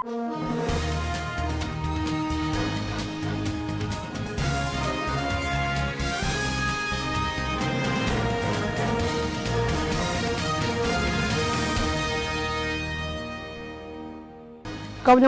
Governor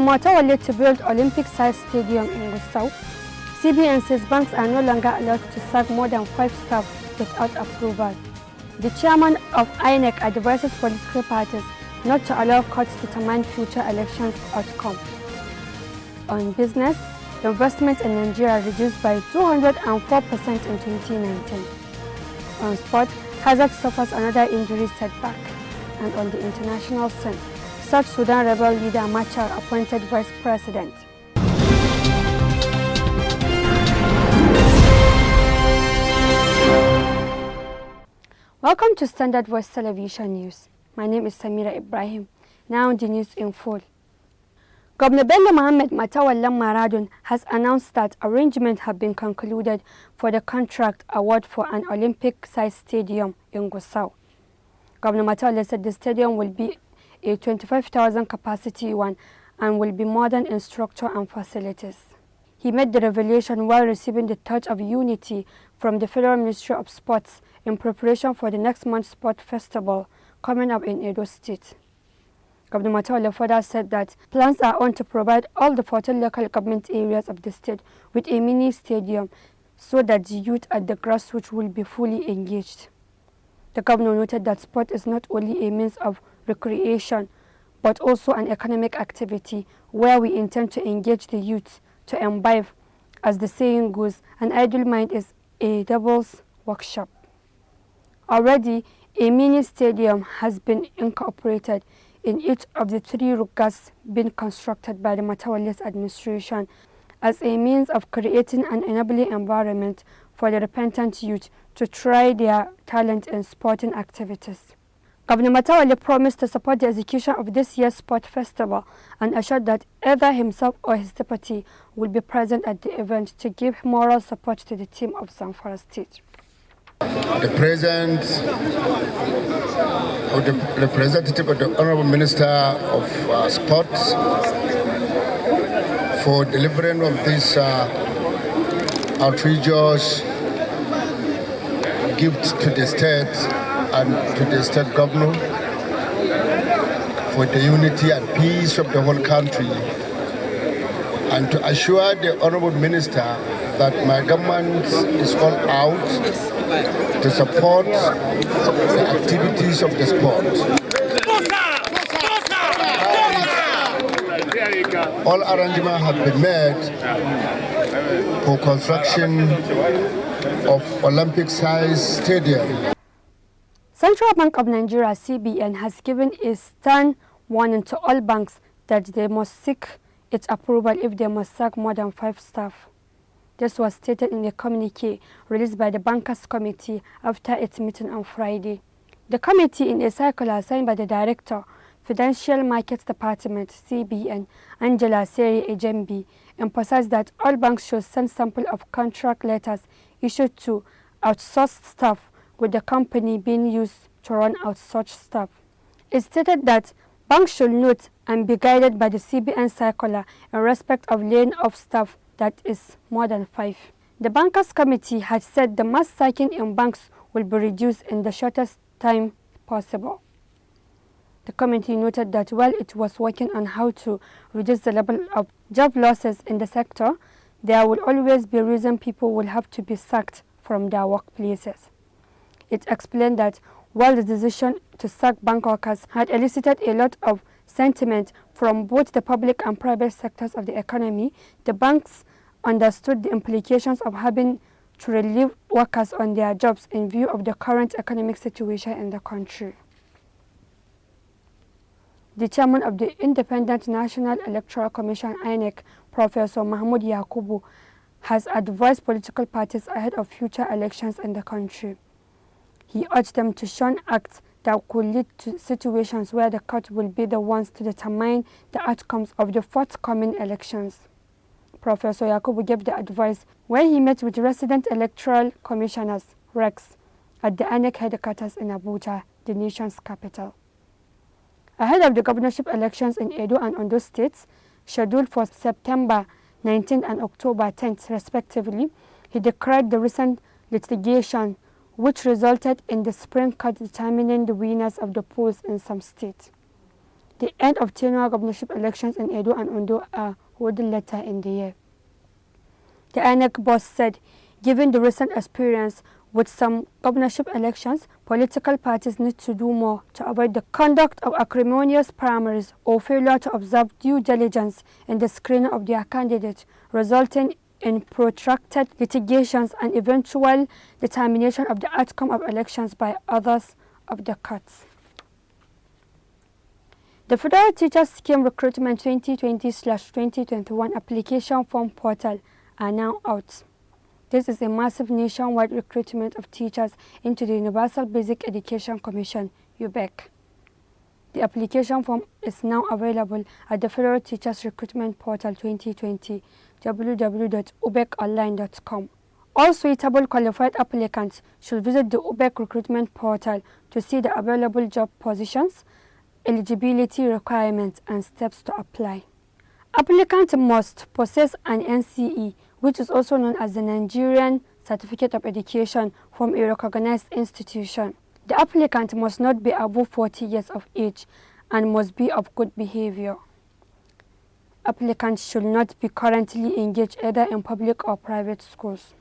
Matawalle to build Olympic-sized stadium in Gusau. CBN says banks are no longer allowed to sack more than 5 staff without approval. The chairman of INEC advises political parties not to allow courts to determine future elections outcome. On business, investment in Nigeria reduced by 204% in 2019. On sport, Hazard suffers another injury setback. And on the international scene, South Sudan rebel leader Machar appointed vice president. Welcome to Standard Voice Television News. My name is Samira Ibrahim. Now the news in full. Governor Bello Mohammed Matawalle Maradun has announced that arrangements have been concluded for the contract award for an Olympic-sized stadium in Gusau. Governor Matawalle said the stadium will be a 25,000 capacity one and will be modern in structure and facilities. He made the revelation while receiving the touch of unity from the Federal Ministry of Sports in preparation for the next month's sport festival coming up in Edo State. Governor Matawalle further said that plans are on to provide all the 14 local government areas of the state with a mini stadium so that the youth at the grassroots will be fully engaged. The governor noted that sport is not only a means of recreation but also an economic activity where we intend to engage the youth to imbibe, as the saying goes, an idle mind is a devil's workshop. Already, a mini stadium has been incorporated in each of the 3 rugas being constructed by the Matawalle's administration as a means of creating an enabling environment for the repentant youth to try their talent in sporting activities. Governor Matawalle promised to support the execution of this year's sport festival and assured that either himself or his deputy will be present at the event to give moral support to the team of Zamfara State. The President, or the representative of the Honorable Minister of Sports, for delivering of this outrageous gift to the state and to the state governor for the unity and peace of the whole country, and to assure the Honorable Minister that my government is all out to support the activities of the sport. All arrangements have been made for construction of Olympic-sized stadium. Central Bank of Nigeria (CBN) has given a stern warning to all banks that they must seek its approval if they must sack more than 5 staff. This was stated in a communique released by the Bankers Committee after its meeting on Friday. The committee, in a circular signed by the Director, Financial Markets Department (CBN), Angela Seri Ejembi, emphasized that all banks should send sample of contract letters issued to outsourced staff, with the company being used to run out such staff. It stated that banks should note and be guided by the CBN circular in respect of laying off staff that is more than 5. The Bankers Committee had said the mass sacking in banks will be reduced in the shortest time possible. The committee noted that while it was working on how to reduce the level of job losses in the sector, there will always be reason people will have to be sacked from their workplaces. It explained that while the decision to sack bank workers had elicited a lot of sentiment from both the public and private sectors of the economy, the banks understood the implications of having to relieve workers on their jobs in view of the current economic situation in the country. The chairman of the Independent National Electoral Commission (INEC), Professor Mahmoud Yakubu, has advised political parties ahead of future elections in the country. He urged them to shun acts that could lead to situations where the court will be the ones to determine the outcomes of the forthcoming elections. Professor Yakubu gave the advice when he met with resident electoral commissioners, RECs, at the INEC headquarters in Abuja, the nation's capital. Ahead of the governorship elections in Edo and Ondo states, scheduled for September 19th and October 10th respectively, he decried the recent litigation which resulted in the Supreme Court determining the winners of the polls in some states. The end of tenure governorship elections in Edo and Ondo are holding later in the year. The INEC boss said, given the recent experience with some governorship elections, political parties need to do more to avoid the conduct of acrimonious primaries or failure to observe due diligence in the screening of their candidates, resulting in protracted litigations and eventual determination of the outcome of elections by others of the courts. The Federal Teachers Scheme Recruitment 2020/2021 application form portal are now out. This is a massive nationwide recruitment of teachers into the Universal Basic Education Commission, UBEC. The application form is now available at the Federal Teachers Recruitment Portal 2020, www.ubeconline.com. All suitable qualified applicants should visit the UBEC recruitment portal to see the available job positions, eligibility requirements, and steps to apply. Applicants must possess an NCE, which is also known as the Nigerian Certificate of Education, from a recognized institution. The applicant must not be above 40 years of age and must be of good behavior. Applicants should not be currently engaged either in public or private schools.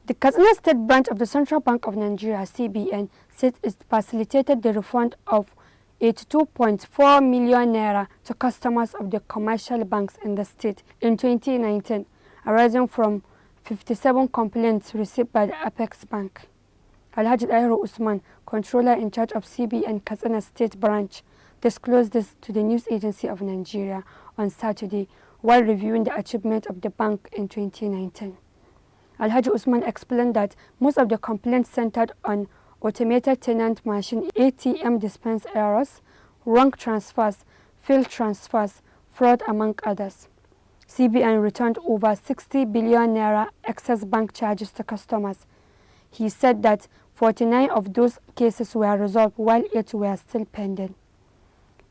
The Katsina State Branch of the Central Bank of Nigeria, CBN, said it facilitated the refund of 82.4 million naira to customers of the commercial banks in the state in 2019, arising from 57 complaints received by the Apex Bank. Alhaji Dahiru Usman, controller in charge of CBN Katsina State Branch, disclosed this to the News Agency of Nigeria on Saturday while reviewing the achievement of the bank in 2019. Alhaji Usman explained that most of the complaints centered on automated tenant machine ATM dispense errors, wrong transfers, failed transfers, fraud, among others. CBN returned over 60 billion naira excess bank charges to customers. He said that 49 of those cases were resolved while 8 were still pending.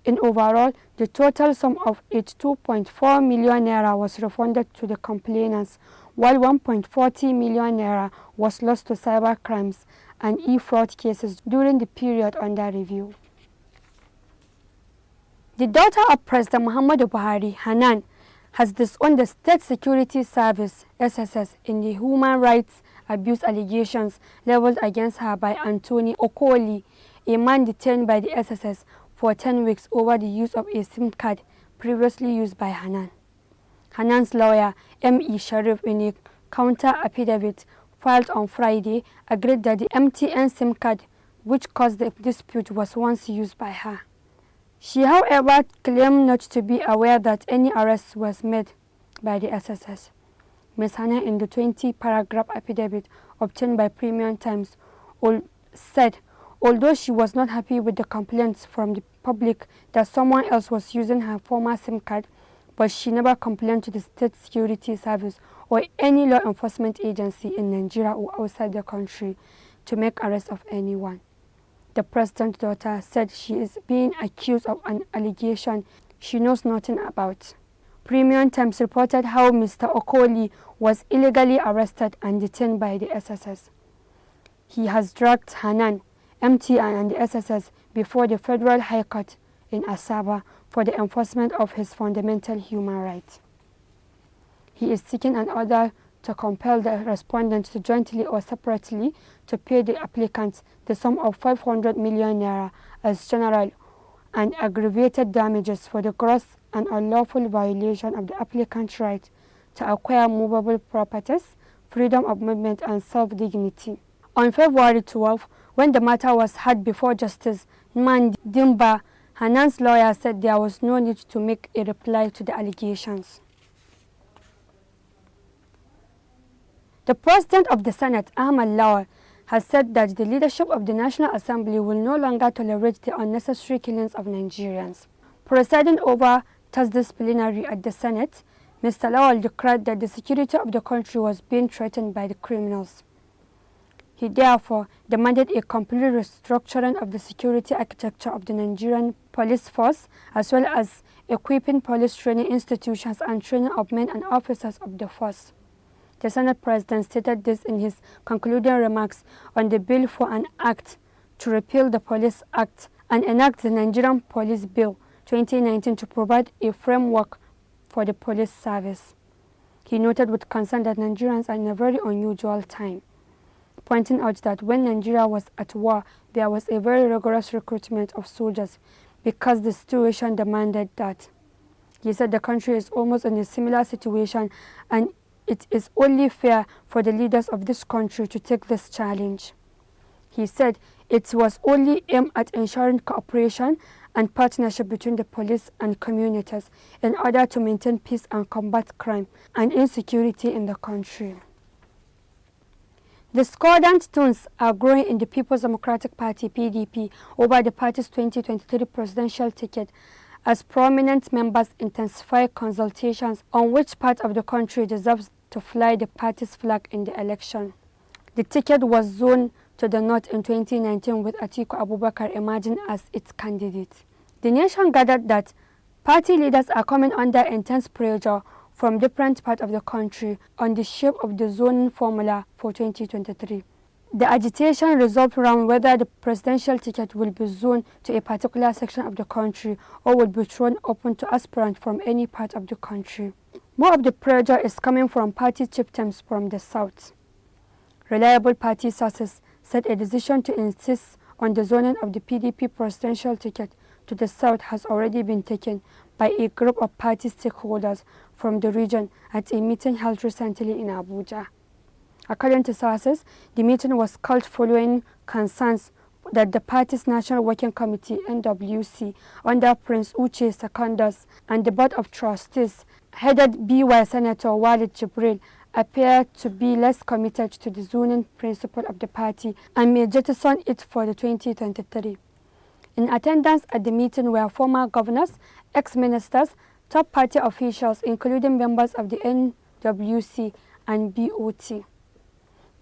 In overall, the total sum of 82.4 million naira was refunded to the complainants, while 1.40 million naira was lost to cyber crimes and e-fraud cases during the period under review. The daughter of President Muhammadu Buhari, Hanan, has disowned the State Security Service, SSS, in the human rights abuse allegations leveled against her by Anthony Okoli, a man detained by the SSS for 10 weeks over the use of a SIM card previously used by Hanan. Hanan's lawyer, M.E. Sharif, in a counter affidavit filed on Friday, agreed that the MTN SIM card, which caused the dispute, was once used by her. She, however, claimed not to be aware that any arrest was made by the SSS. Ms. Hanan, in the 20-paragraph affidavit obtained by Premium Times, said, although she was not happy with the complaints from the public that someone else was using her former SIM card, but she never complained to the State Security Service or any law enforcement agency in Nigeria or outside the country to make arrest of anyone. The president's daughter said she is being accused of an allegation she knows nothing about. Premium Times reported how Mr. Okoli was illegally arrested and detained by the SSS. He has dragged Hanan, MTN and the SSS before the Federal High Court in Asaba for the enforcement of his fundamental human rights. He is seeking an order to compel the respondents to jointly or separately to pay the applicants the sum of 500 million naira as general and aggravated damages for the gross and unlawful violation of the applicant's right to acquire movable properties, freedom of movement, and self-dignity. On February 12, when the matter was heard before Justice Nman Dimba, Hanan's lawyer said there was no need to make a reply to the allegations. The President of the Senate, Ahmad Lawal, has said that the leadership of the National Assembly will no longer tolerate the unnecessary killings of Nigerians. Presiding over Thursday's plenary at the Senate, Mr. Lawal declared that the security of the country was being threatened by the criminals. He therefore demanded a complete restructuring of the security architecture of the Nigerian police force, as well as equipping police training institutions and training of men and officers of the force. The Senate President stated this in his concluding remarks on the bill for an act to repeal the Police Act and enact the Nigerian Police Bill 2019 to provide a framework for the police service. He noted with concern that Nigerians are in a very unusual time, pointing out that when Nigeria was at war, there was a very rigorous recruitment of soldiers because the situation demanded that. He said the country is almost in a similar situation and it is only fair for the leaders of this country to take this challenge. He said it was only aimed at ensuring cooperation and partnership between the police and communities in order to maintain peace and combat crime and insecurity in the country. Discordant tones are growing in the People's Democratic Party (PDP) over the party's 2023 presidential ticket as prominent members intensify consultations on which part of the country deserves to fly the party's flag in the election. The ticket was zoned to the north in 2019 with Atiku Abubakar emerging as its candidate. The nation gathered that party leaders are coming under intense pressure from different parts of the country on the shape of the zoning formula for 2023. The agitation resolved around whether the presidential ticket will be zoned to a particular section of the country or will be thrown open to aspirants from any part of the country. More of the pressure is coming from party chieftains from the south. Reliable party sources said a decision to insist on the zoning of the PDP presidential ticket to the south has already been taken by a group of party stakeholders from the region at a meeting held recently in Abuja. According to sources, the meeting was called following concerns that the party's National Working Committee (NWC) under Prince Uche Secondus and the Board of Trustees, headed by Senator Walid Jibril, appear to be less committed to the zoning principle of the party and may jettison it for the 2023. In attendance at the meeting were former governors, ex-ministers, top party officials, including members of the NWC and BOT.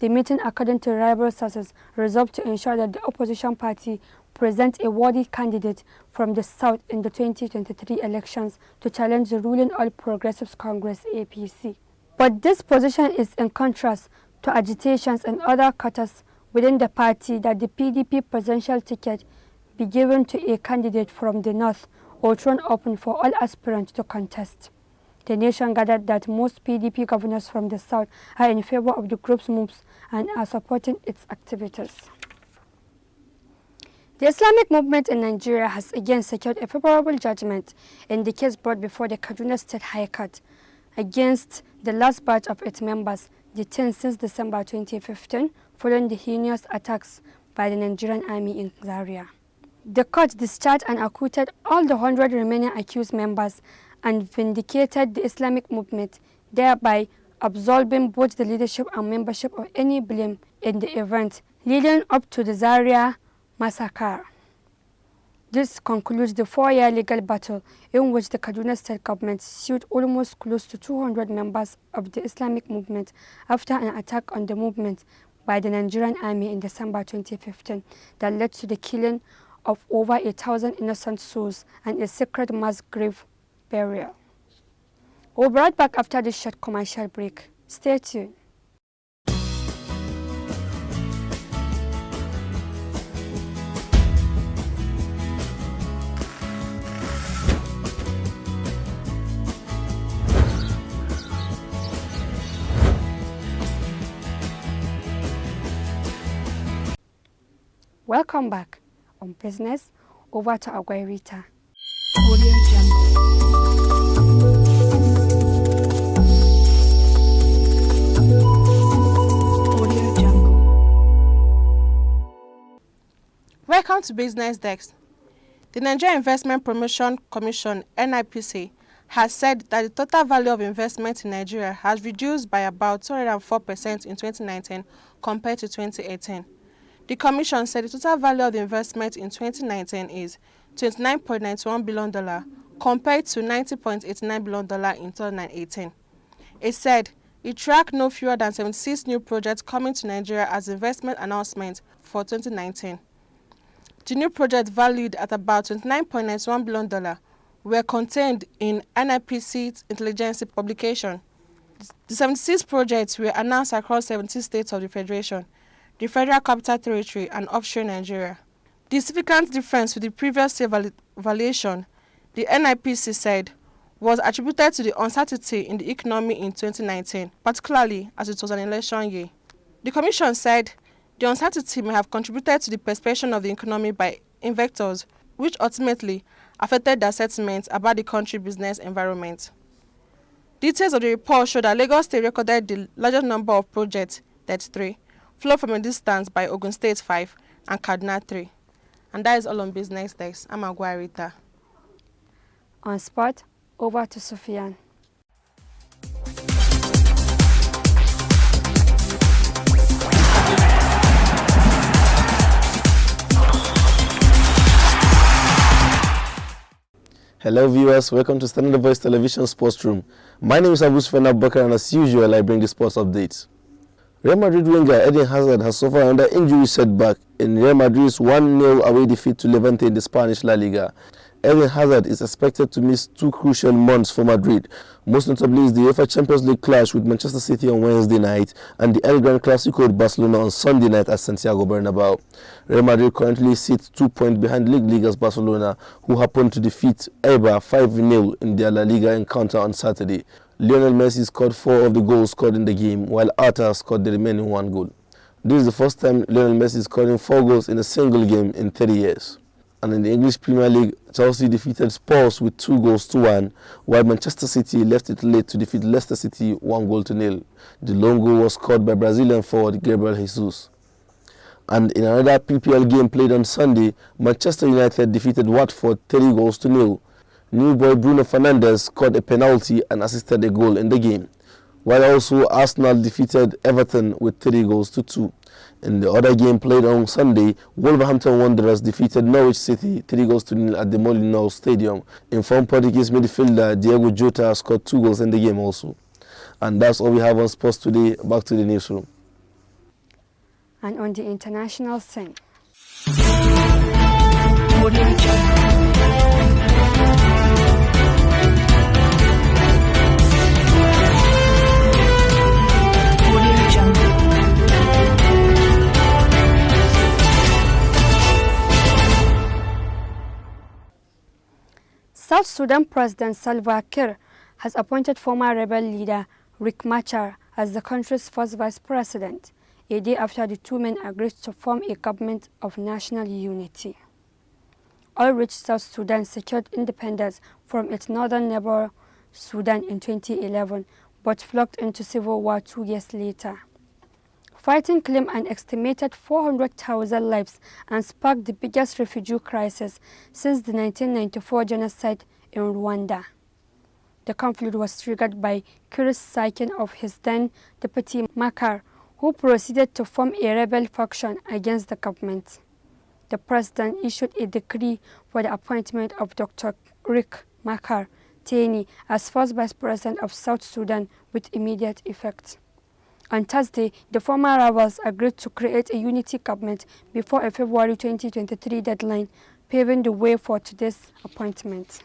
The meeting, according to reliable sources, resolved to ensure that the opposition party presents a worthy candidate from the south in the 2023 elections to challenge the ruling All Progressives Congress (APC). But this position is in contrast to agitations and other quarters within the party that the PDP presidential ticket be given to a candidate from the north or thrown open for all aspirants to contest. The nation gathered that most PDP governors from the south are in favor of the group's moves and are supporting its activities. The Islamic movement in Nigeria has again secured a favorable judgment in the case brought before the Kaduna State High Court against the last batch of its members detained since December 2015 following the heinous attacks by the Nigerian army in Zaria. The court discharged and acquitted all the 100 remaining accused members and vindicated the Islamic movement, thereby absolving both the leadership and membership of any blame in the event leading up to the Zaria massacre. This concludes the 4-year legal battle in which the Kaduna State government sued almost close to 200 members of the Islamic movement after an attack on the movement by the Nigerian army in December 2015 that led to the killing of over 1,000 innocent souls and a secret mass grave burial. We'll be right back after this short commercial break. Stay tuned. Welcome back on Business. Over to Aguirita. Audio Jungle. Welcome to Business Desk. The Nigeria Investment Promotion Commission (NIPC) has said that the total value of investment in Nigeria has reduced by about 204% in 2019 compared to 2018. The Commission said the total value of the investment in 2019 is $29.91 billion compared to $90.89 billion in 2018. It said It tracked no fewer than 76 new projects coming to Nigeria as investment announcement for 2019. The new projects, valued at about $29.91 billion, were contained in NIPC's intelligence publication. The 76 projects were announced across 17 states of the Federation, the Federal Capital Territory, and offshore Nigeria. The significant difference with the previous evaluation, the NIPC said, was attributed to the uncertainty in the economy in 2019, particularly as it was an election year. The Commission said the uncertainty may have contributed to the perception of the economy by investors, which ultimately affected their sentiments about the country's business environment. Details of the report show that Lagos State recorded the largest number of projects, 33, followed from a distance by Ogun State 5 and Kaduna 3. And that is all on Business Desk. I'm Agua Rita. On spot, over to Sufyan. Hello viewers, welcome to Standard Voice Television Sports Room. My name is Svtv, and as usual I bring the sports updates. Real Madrid winger Eden Hazard has suffered another injury setback in Real Madrid's 1-0 away defeat to Levante in the Spanish La Liga. Eden Hazard is expected to miss 2 crucial months for Madrid. Most notably is the UEFA Champions League clash with Manchester City on Wednesday night and the El Gran Clásico with Barcelona on Sunday night at Santiago Bernabéu. Real Madrid currently sits 2 points behind league leaders Barcelona, who happened to defeat Eibar 5-0 in their La Liga encounter on Saturday. Lionel Messi scored 4 of the goals scored in the game, while Arta scored the remaining 1 goal. This is the first time Lionel Messi is scoring 4 goals in a single game in 30 years. And in the English Premier League, Chelsea defeated Spurs with 2-1, while Manchester City left it late to defeat Leicester City 1-0. The lone goal was scored by Brazilian forward Gabriel Jesus. And in another PPL game played on Sunday, Manchester United defeated Watford 3-0. New boy Bruno Fernandes scored a penalty and assisted a goal in the game, while also Arsenal defeated Everton with 3-2. In the other game played on Sunday, Wolverhampton Wanderers defeated Norwich City 3-0 at the Molineux Stadium. Informed Portuguese midfielder Diego Jota scored 2 goals in the game also. And that's all we have on sports today. Back to the newsroom. And on the international scene. South Sudan President Salva Kiir has appointed former rebel leader Riek Machar as the country's first vice president, a day after the two men agreed to form a government of national unity. All rich South Sudan secured independence from its northern neighbor Sudan in 2011, but fluked into civil war 2 years later. Fighting claimed an estimated 400,000 lives and sparked the biggest refugee crisis since the 1994 genocide in Rwanda. The conflict was triggered by Kiir's sacking of his then deputy Machar, who proceeded to form a rebel faction against the government. The president issued a decree for the appointment of Dr. Riek Machar Teny as first vice president of South Sudan with immediate effect. On Thursday, the former rebels agreed to create a unity government before a February 2023 deadline, paving the way for today's appointment.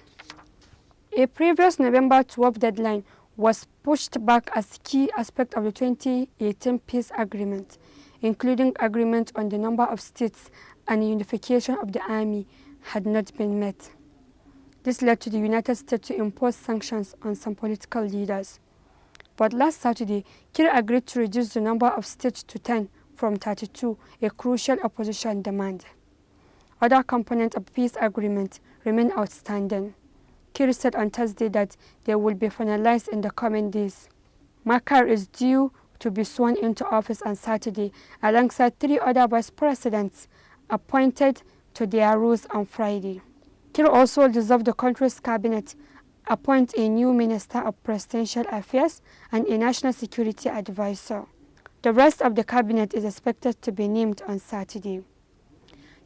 A previous November 12 deadline was pushed back as key aspect of the 2018 peace agreement, including agreement on the number of states and unification of the army, had not been met. This led to the United States to impose sanctions on some political leaders. But last Saturday, Kiir agreed to reduce the number of states to 10 from 32, a crucial opposition demand. Other components of peace agreement remain outstanding. Kiir said on Thursday that they will be finalized in the coming days. Machar is due to be sworn into office on Saturday, alongside 3 other vice presidents appointed to their roles on Friday. Kiir also dissolved the country's cabinet, appoint a new Minister of Presidential Affairs and a National Security Advisor. The rest of the cabinet is expected to be named on Saturday.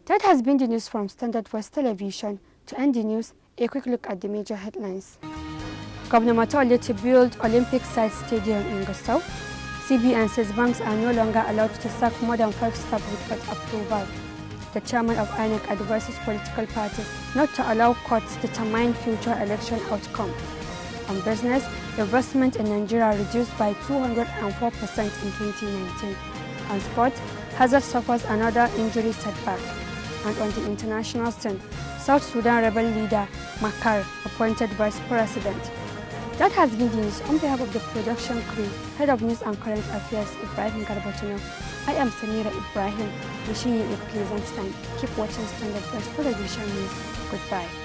That has been the news from Standard Voice Television. To end the news, a quick look at the major headlines. Governor Matawale to build Olympic-sized stadium in Gusau. CBN says banks are no longer allowed to sack more than 5 staff without approval. The chairman of INEC advises political parties not to allow courts to determine future election outcome. On business, investment in Nigeria reduced by 204% in 2019. On sport, Hazard suffers another injury setback. And on the international scene, South Sudan rebel leader Makar appointed vice president. That has been the news. On behalf of the production crew, head of news and current affairs Ibrahim Garbatino, I am Samira Ibrahim, wishing you a pleasant time. Keep watching Standard Voice Television News. Goodbye.